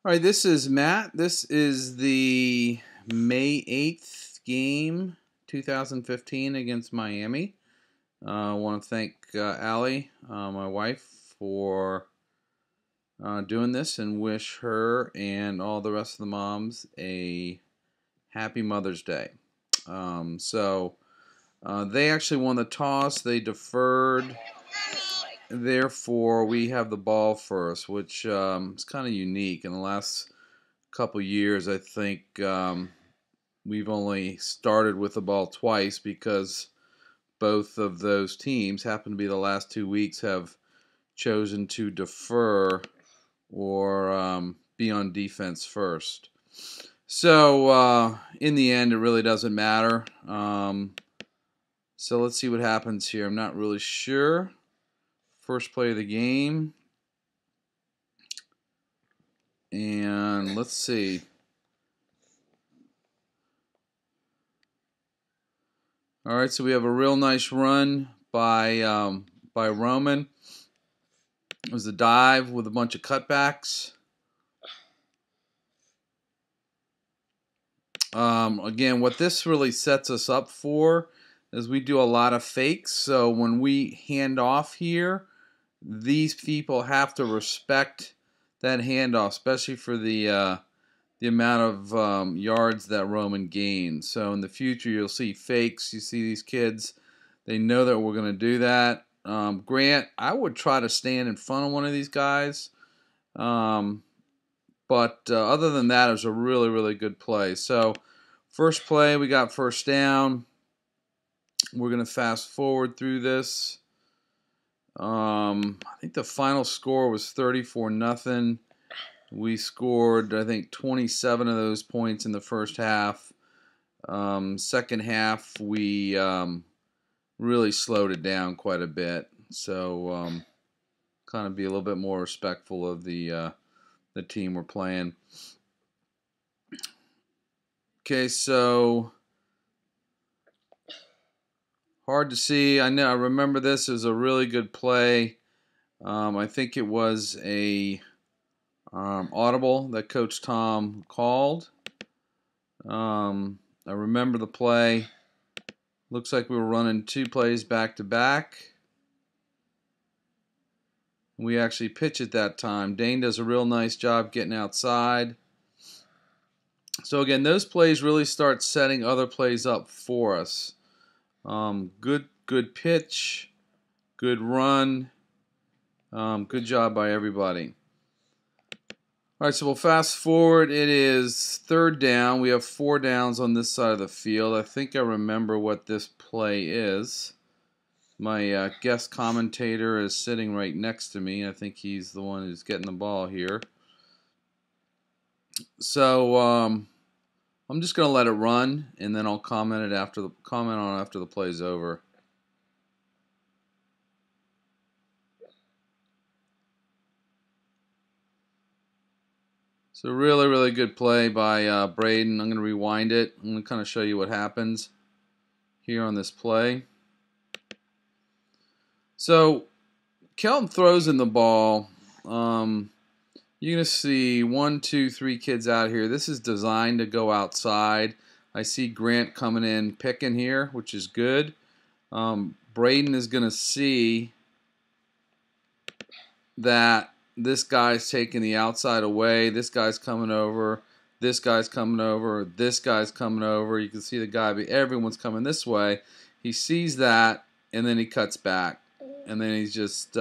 All right, this is Matt. This is the May 8th game, 2015 against Miami. I want to thank Allie, my wife, for doing this and wish her and all the rest of the moms a happy Mother's Day. They actually won the toss. They deferred. Therefore, we have the ball first, which is kind of unique. In the last couple years, I think we've only started with the ball twice because both of those teams happen to be the last 2 weeks have chosen to defer or be on defense first. So in the end, it really doesn't matter. So let's see what happens here. I'm not really sure. First play of the game. And let's see. All right, so we have a real nice run by Roman. It was a dive with a bunch of cutbacks. Again, what this really sets us up for is we do a lot of fakes. So when we hand off here, these people have to respect that handoff, especially for the amount of yards that Roman gains. So in the future, you'll see fakes. You see these kids, they know that we're going to do that. Grant, I would try to stand in front of one of these guys. But other than that, it was a really, really good play. So first play, we got first down. We're going to fast forward through this. I think the final score was 34-0. We scored, I think, 27 of those points in the first half. Second half, we really slowed it down quite a bit. So kind of be a little bit more respectful of the team we're playing. Okay, so hard to see. I remember this as a really good play. I think it was a audible that Coach Tom called. I remember the play. Looks like we were running two plays back to back. We actually pitch it that time. Dane does a real nice job getting outside. So again, those plays really start setting other plays up for us. Good pitch, good run, good job by everybody. All right, so we'll fast forward. It is third down. We have 4 downs on this side of the field. I think I remember what this play is. My guest commentator is sitting right next to me. I think he's the one who's getting the ball here. So I'm just going to let it run, and then I'll comment on it after the play's over. So really, really good play by Braden. I'm going to rewind it. I'm going to kind of show you what happens here on this play. So Kelton throws in the ball. You're going to see 1, 2, 3 kids out here. This is designed to go outside. I see Grant coming in picking here, which is good. Braden is going to see that this guy's taking the outside away. This guy's coming over. This guy's coming over. This guy's coming over. You can see the guy, but everyone's coming this way. He sees that, and then he cuts back. And then he just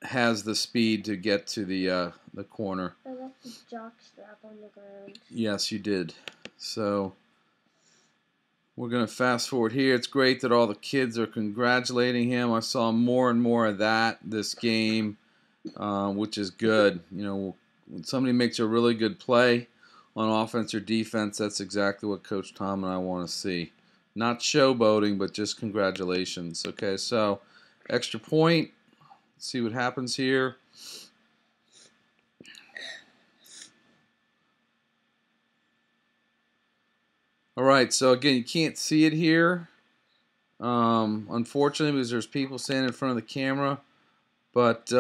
has the speed to get to the corner. I left the jock strap on the ground. Yes, you did. So we're going to fast forward here. It's great that all the kids are congratulating him. I saw more and more of that this game, which is good. You know, when somebody makes a really good play on offense or defense, that's exactly what Coach Tom and I want to see. Not showboating, but just congratulations. Okay, so extra point. Let's see what happens here. All right, so again, you can't see it here, unfortunately, because there's people standing in front of the camera. But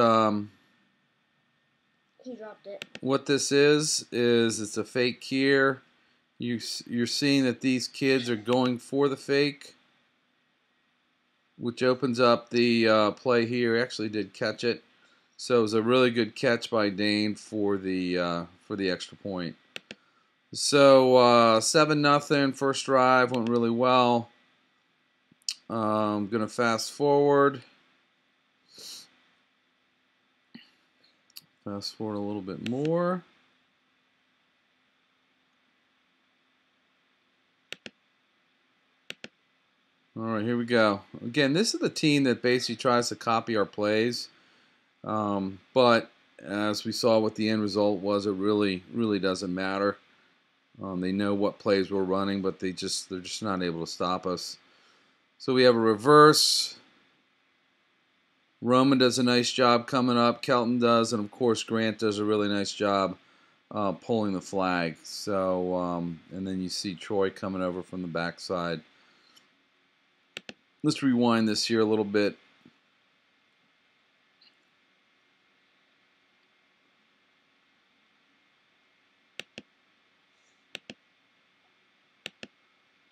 He dropped it. What this is it's a fake here. You're seeing that these kids are going for the fake, which opens up the play here. He actually did catch it, so it was a really good catch by Dane for the extra point. So 7-0. First drive went really well. I'm gonna fast forward. Fast forward a little bit more. All right, here we go. Again, this is the team that basically tries to copy our plays, but as we saw what the end result was, it really doesn't matter. They know what plays we're running, but they're just not able to stop us. So we have a reverse. Roman does a nice job coming up. Kelton does, and of course Grant does a really nice job pulling the flag. So and then you see Troy coming over from the backside. Let's rewind this here a little bit.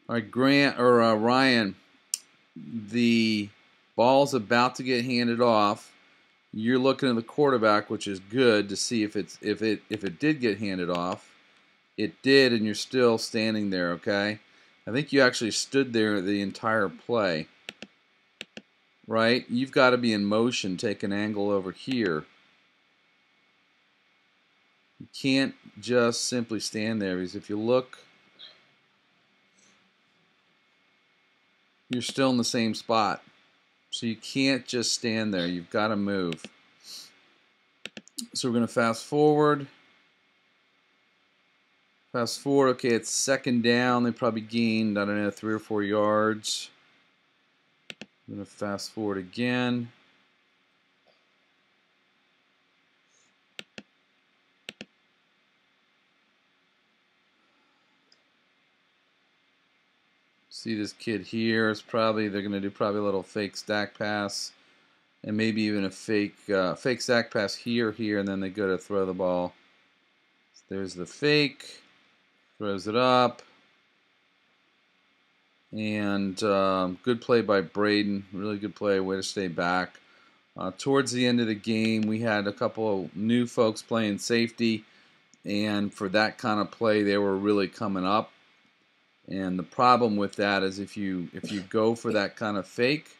All right, Ryan, the ball's about to get handed off. You're looking at the quarterback, which is good to see if it did get handed off. It did, and you're still standing there. Okay, I think you actually stood there the entire play. Right? You've got to be in motion, take an angle over here. You can't just simply stand there, because if you look, you're still in the same spot. So you can't just stand there. You've got to move. So we're going to fast forward. Fast forward. Okay, it's second down. They probably gained, I don't know, 3 or 4 yards. I'm going to fast forward again. See this kid here. It's probably, they're going to do probably a little fake stack pass, and maybe even a fake stack pass here, and then they go to throw the ball. There's the fake. Throws it up. And good play by Braden. Really good play. Way to stay back. Towards the end of the game, we had a couple of new folks playing safety, and for that kind of play, they were really coming up. And the problem with that is if you go for that kind of fake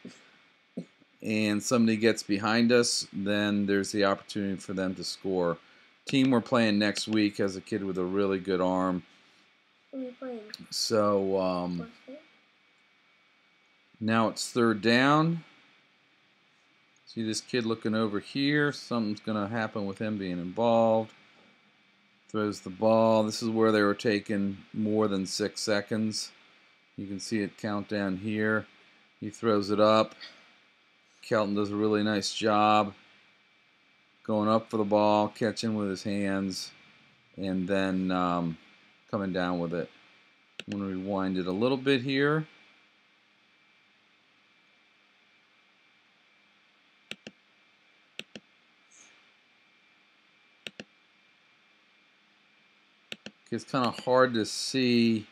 and somebody gets behind us, then there's the opportunity for them to score. Team we're playing next week has a kid with a really good arm. Who are you playing? So now it's third down. See this kid looking over here. Something's going to happen with him being involved. Throws the ball. This is where they were taking more than 6 seconds. You can see it count down here. He throws it up. Kelton does a really nice job going up for the ball, catching with his hands, and then coming down with it. I'm going to rewind it a little bit here. It's kind of hard to see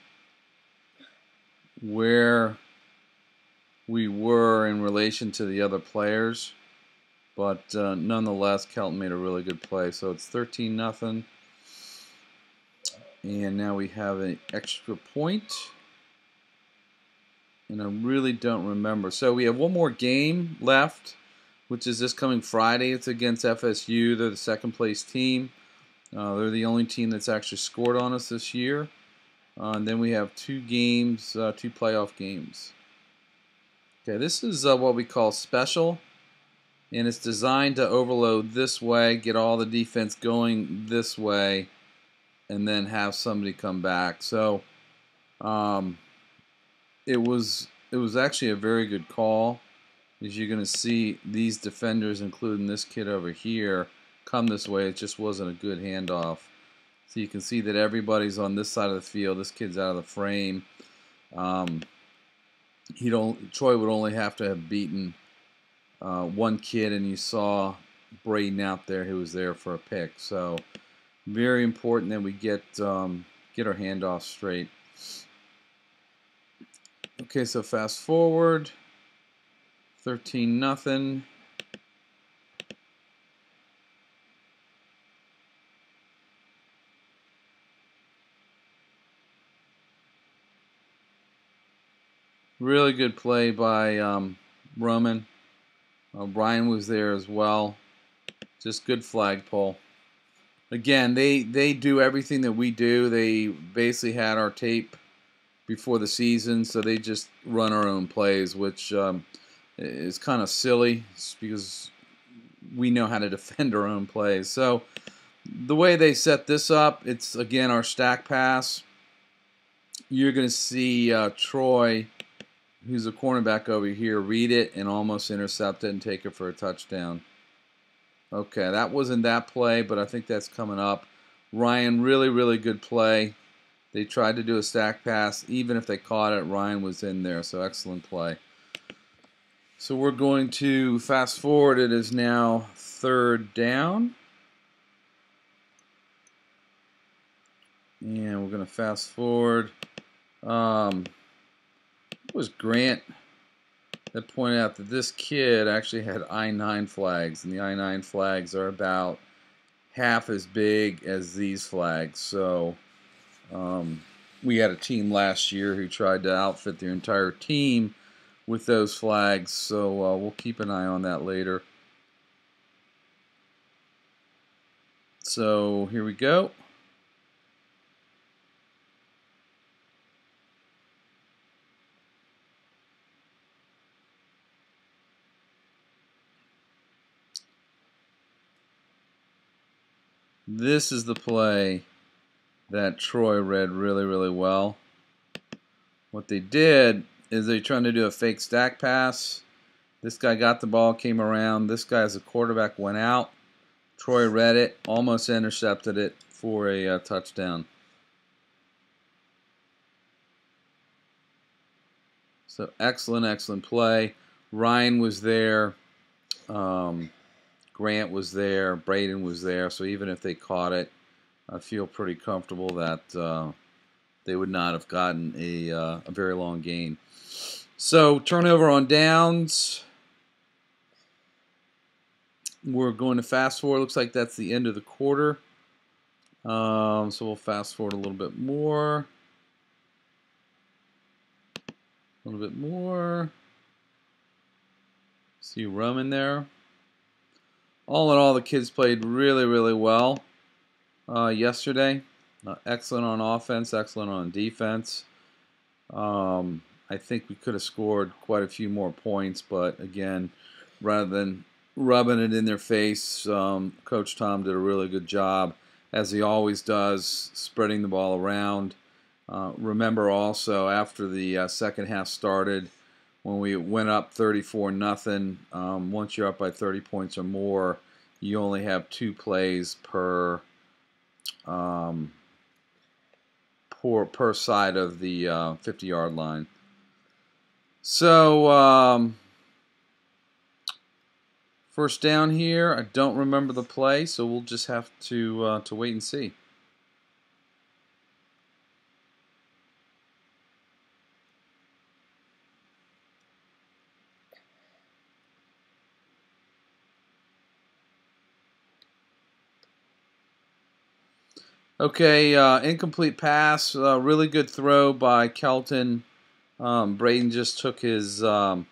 where we were in relation to the other players, but nonetheless, Kelton made a really good play. So it's 13-0, and now we have an extra point, and I really don't remember. So we have one more game left, which is this coming Friday. It's against FSU. They're the second place team. They're the only team that's actually scored on us this year. And then we have 2 games, 2 playoff games. Okay, this is what we call special, and it's designed to overload this way, get all the defense going this way, and then have somebody come back. So it was actually a very good call. As you're going to see, these defenders, including this kid over here, come this way. It just wasn't a good handoff. So you can see that everybody's on this side of the field. This kid's out of the frame. Troy would only have to have beaten one kid, and you saw Braden out there who was there for a pick. So very important that we get our handoff straight. Okay, so fast forward. 13-0. Really good play by Roman. Brian was there as well. Just good flagpole. Again, they do everything that we do. They basically had our tape before the season, so they just run our own plays, which is kind of silly because we know how to defend our own plays. So the way they set this up, it's again our stack pass. You're going to see Troy, who's a cornerback over here, read it and almost intercept it and take it for a touchdown. Okay, that wasn't that play, but I think that's coming up. Ryan, really, really good play. They tried to do a stack pass. Even if they caught it, Ryan was in there, so excellent play. So we're going to fast forward. It is now 3rd down. And we're going to fast forward. It was Grant that pointed out that this kid actually had I-9 flags, and the I-9 flags are about half as big as these flags. So we had a team last year who tried to outfit their entire team with those flags, so we'll keep an eye on that later. So here we go. This is the play that Troy read really, really well. What they did is they're trying to do a fake stack pass. This guy got the ball, came around. This guy as a quarterback went out. Troy read it, almost intercepted it for a touchdown. So excellent, excellent play. Ryan was there. Grant was there. Braden was there. So even if they caught it, I feel pretty comfortable that they would not have gotten a very long gain. So turnover on downs. We're going to fast forward. Looks like that's the end of the quarter. So we'll fast forward a little bit more. A little bit more. See Roman there. All in all, the kids played really, really well yesterday. Excellent on offense, excellent on defense. I think we could have scored quite a few more points, but again, rather than rubbing it in their face, Coach Tom did a really good job, as he always does, spreading the ball around. Remember also, after the second half started, when we went up 34-0, once you're up by 30 points or more, you only have 2 plays per side of the 50-yard line. So first down here, I don't remember the play, so we'll just have to wait and see. Okay, incomplete pass. Really good throw by Kelton. Braden just took his eye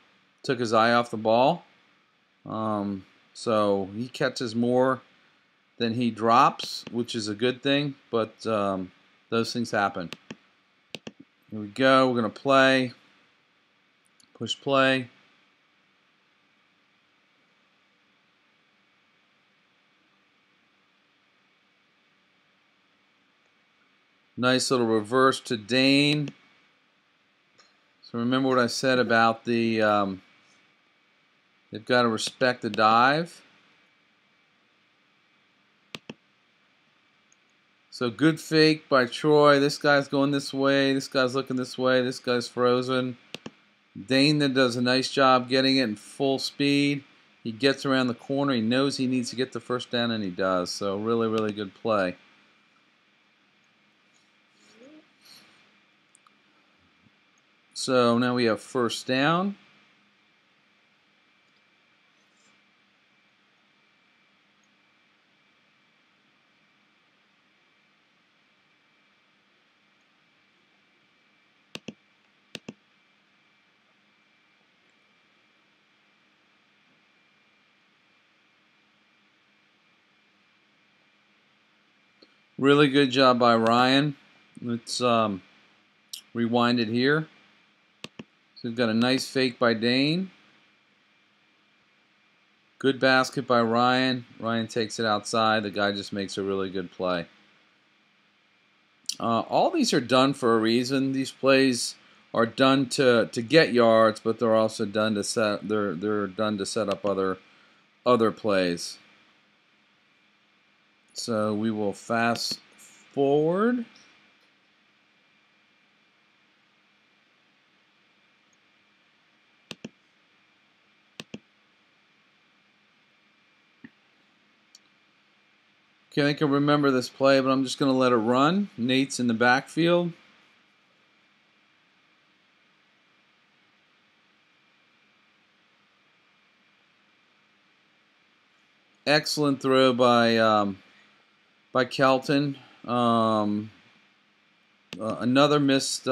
off the ball. So he catches more than he drops, which is a good thing. But those things happen. Here we go. We're gonna play. Push play. Nice little reverse to Dane. So remember what I said about the they've got to respect the dive. So good fake by Troy. This guy's going this way. This guy's looking this way. This guy's frozen. Dane then does a nice job getting it in full speed. He gets around the corner. He knows he needs to get the first down, and he does. So really, really good play. So now we have first down. Really good job by Ryan. Let's rewind it here. So we've got a nice fake by Dane. Good basket by Ryan. Ryan takes it outside. The guy just makes a really good play. All these are done for a reason. These plays are done to get yards, but they're also done to set. They're done to set up other plays. So we will fast forward. Okay, I can remember this play, but I'm just going to let it run. Nate's in the backfield. Excellent throw by Kelton. Another missed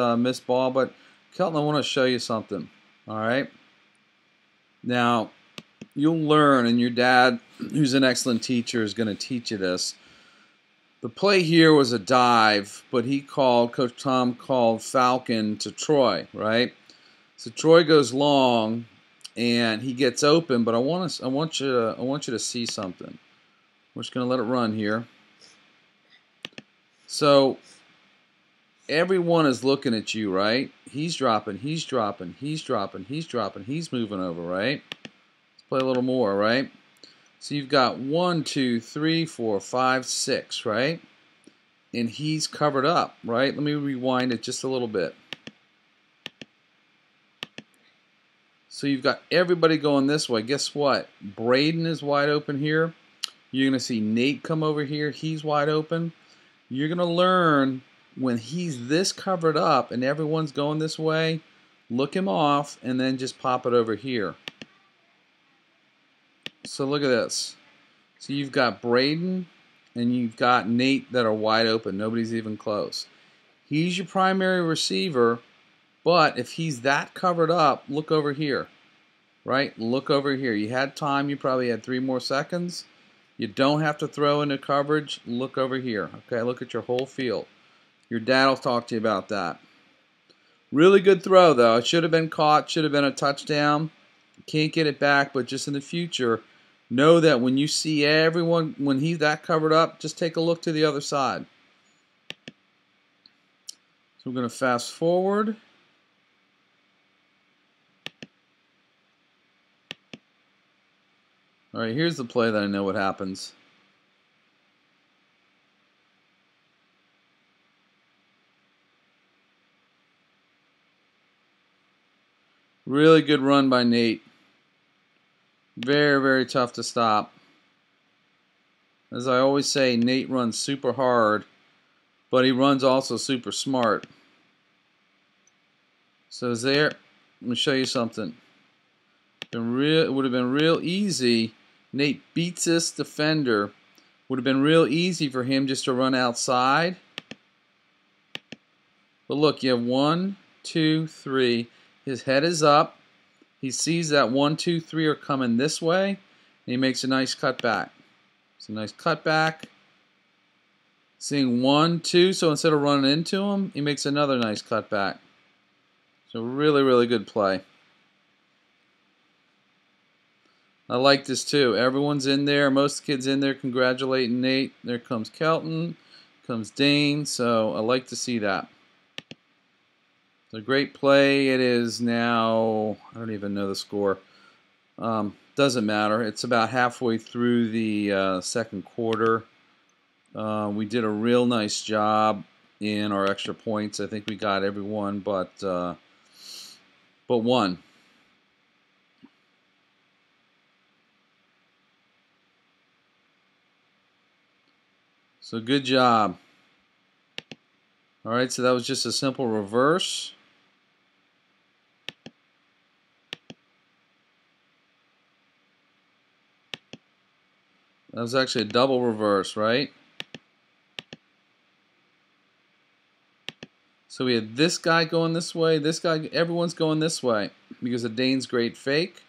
ball, but Kelton, I want to show you something. All right. Now, you'll learn, and your dad, who's an excellent teacher, is going to teach you this. The play here was a dive, but Coach Tom called Falcon to Troy, right? So Troy goes long, and he gets open, but I want you to see something. We're just going to let it run here. So everyone is looking at you, right? He's dropping, he's dropping, he's dropping, he's dropping, he's moving over, right? Let's play a little more, right? So you've got 1, 2, 3, 4, 5, 6, right? And he's covered up, right? Let me rewind it just a little bit. So you've got everybody going this way. Guess what? Braden is wide open here. You're going to see Nate come over here. He's wide open. You're going to learn when he's this covered up and everyone's going this way, look him off and then just pop it over here. So look at this. So you've got Braden and you've got Nate that are wide open. Nobody's even close. He's your primary receiver, but if he's that covered up, look over here. Right? Look over here. You had time. You probably had 3 more seconds. You don't have to throw into coverage. Look over here. Okay, look at your whole field. Your dad will talk to you about that. Really good throw, though. It should have been caught. Should have been a touchdown. Can't get it back, but just in the future, know that when you see everyone, when he's that covered up, just take a look to the other side. So we're going to fast forward. All right, here's the play that I know what happens. Really good run by Nate. Very, very tough to stop. As I always say, Nate runs super hard, but he runs also super smart. So there, let me show you something. It would have been real easy. Nate beats this defender. Would have been real easy for him just to run outside. But look, you have 1, 2, 3. His head is up. He sees that 1, 2, 3 are coming this way, and he makes a nice cutback. It's a nice cutback. Seeing 1, 2, so instead of running into him, he makes another nice cutback. So really, really good play. I like this too. Everyone's in there. Most kids in there congratulating Nate. There comes Kelton, comes Dane. So I like to see that. It's a great play. It is now, I don't even know the score. Doesn't matter. It's about halfway through the second quarter. We did a real nice job in our extra points. I think we got everyone but one. So good job. All right, so that was just a simple reverse. That was actually a double reverse, right? So we had this guy going this way, this guy, everyone's going this way because of Dane's great fake.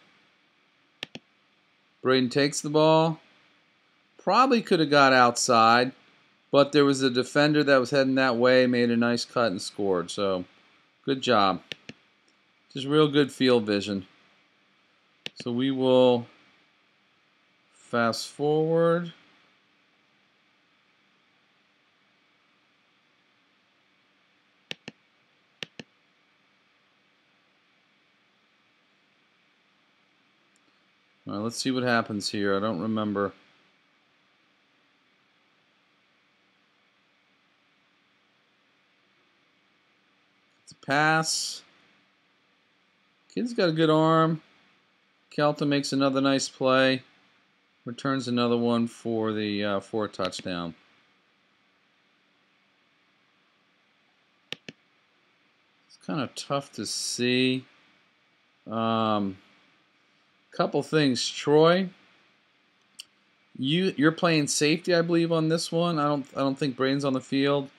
Braden takes the ball. Probably could have got outside, but there was a defender that was heading that way, made a nice cut and scored. So good job. Just real good field vision. So we will fast forward. All right, let's see what happens here. I don't remember. It's a pass. Kid's got a good arm. Kelton makes another nice play. Returns another one for the for a touchdown. It's kind of tough to see. Couple things, Troy. You're playing safety, I believe, on this one. I don't think Braden's on the field.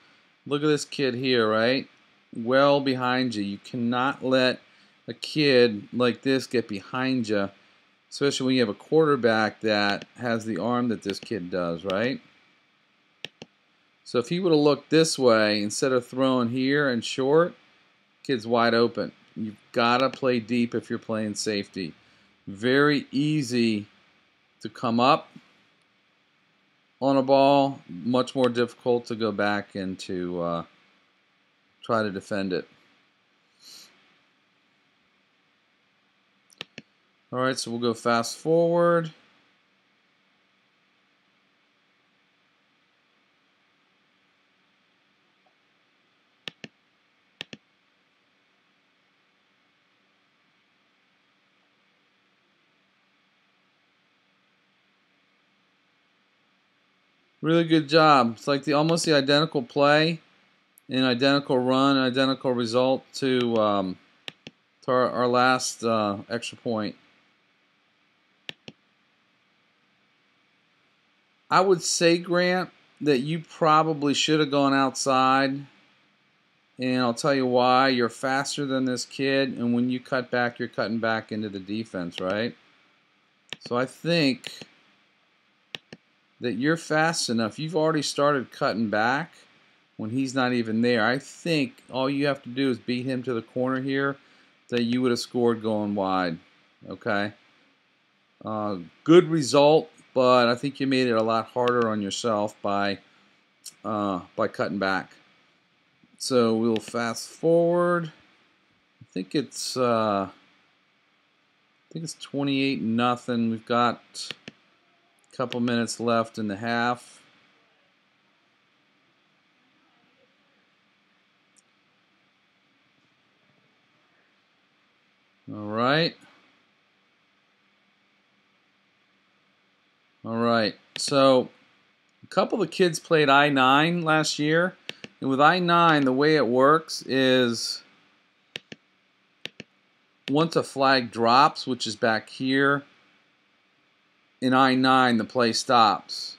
Look at this kid here, right? Well behind you. You cannot let a kid like this get behind you, especially when you have a quarterback that has the arm that this kid does, right? So if he would have looked this way instead of throwing here and short, kid's wide open. You've got to play deep if you're playing safety. Very easy to come up on a ball, much more difficult to go back and to try to defend it. All right, so we'll go fast forward. Really good job. It's like almost the identical play, an identical run, identical result to our last extra point. I would say, Grant, that you probably should have gone outside, and I'll tell you why. You're faster than this kid, and when you cut back, you're cutting back into the defense, right? So I think that you're fast enough. You've already started cutting back when he's not even there. I think all you have to do is beat him to the corner here, that you would have scored going wide. Okay? Good result, but I think you made it a lot harder on yourself by cutting back. So we'll fast forward. I think it's 28-0. We've got a couple minutes left in the half. All right. All right. So a couple of kids played I-9 last year. And with I-9, the way it works is once a flag drops, which is back here, in I-9, the play stops.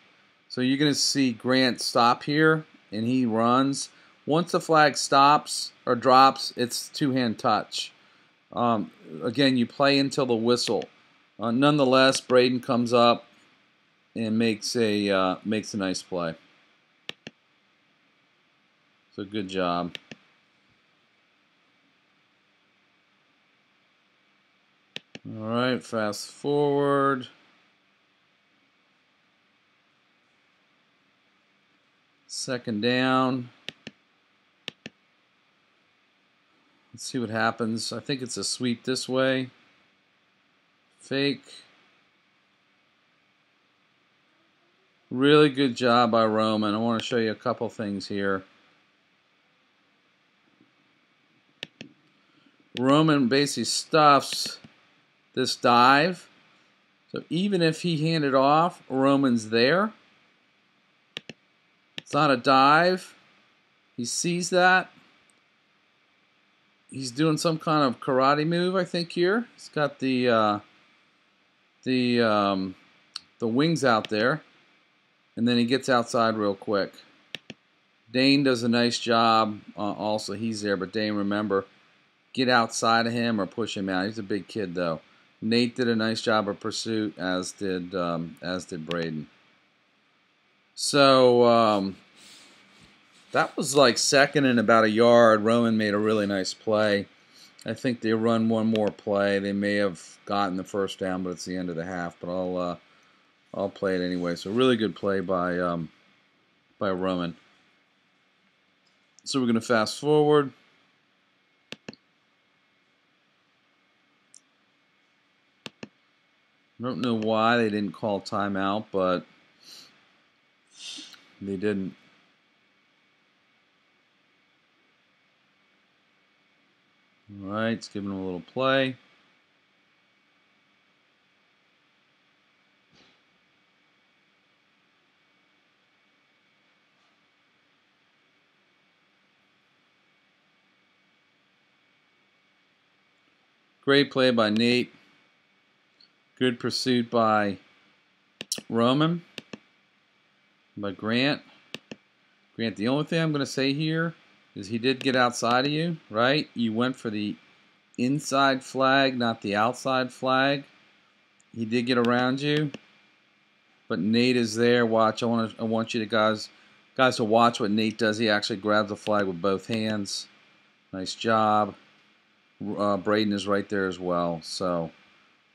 So you're going to see Grant stop here, and he runs. Once the flag stops or drops, it's two-hand touch. Again, you play until the whistle. Nonetheless, Braden comes up and makes a nice play. So good job. All right, fast forward. Second down. Let's see what happens. I think it's a sweep this way. Fake. Really good job by Roman. I want to show you a couple things here. Roman basically stuffs this dive. So even if he handed off, Roman's there. It's on a dive. He sees that. He's doing some kind of karate move, I think, here. He's got the wings out there. And then he gets outside real quick. Dane does a nice job. Also, he's there. But Dane, remember, get outside of him or push him out. He's a big kid, though. Nate did a nice job of pursuit, as did Braden. So that was like second and about a yard. Roman made a really nice play. I think they run one more play. They may have gotten the first down, but it's the end of the half. But I'll play it anyway. So really good play by Roman. So we're going to fast forward. I don't know why they didn't call timeout, but they didn't. All right, let's give them a little play. Great play by Nate. Good pursuit by Roman. By Grant. Grant, the only thing I'm going to say here is he did get outside of you, right? You went for the inside flag, not the outside flag. He did get around you, but Nate is there. Watch. I want you to guys to watch what Nate does. He actually grabs the flag with both hands. Nice job. Braden is right there as well. So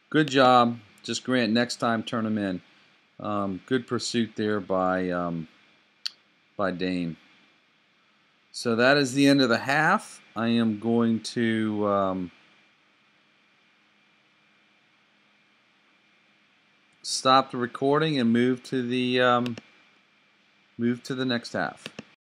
good job. Just Grant, next time turn him in. Good pursuit there by Dane. So that is the end of the half. I am going to stop the recording and move to the next half.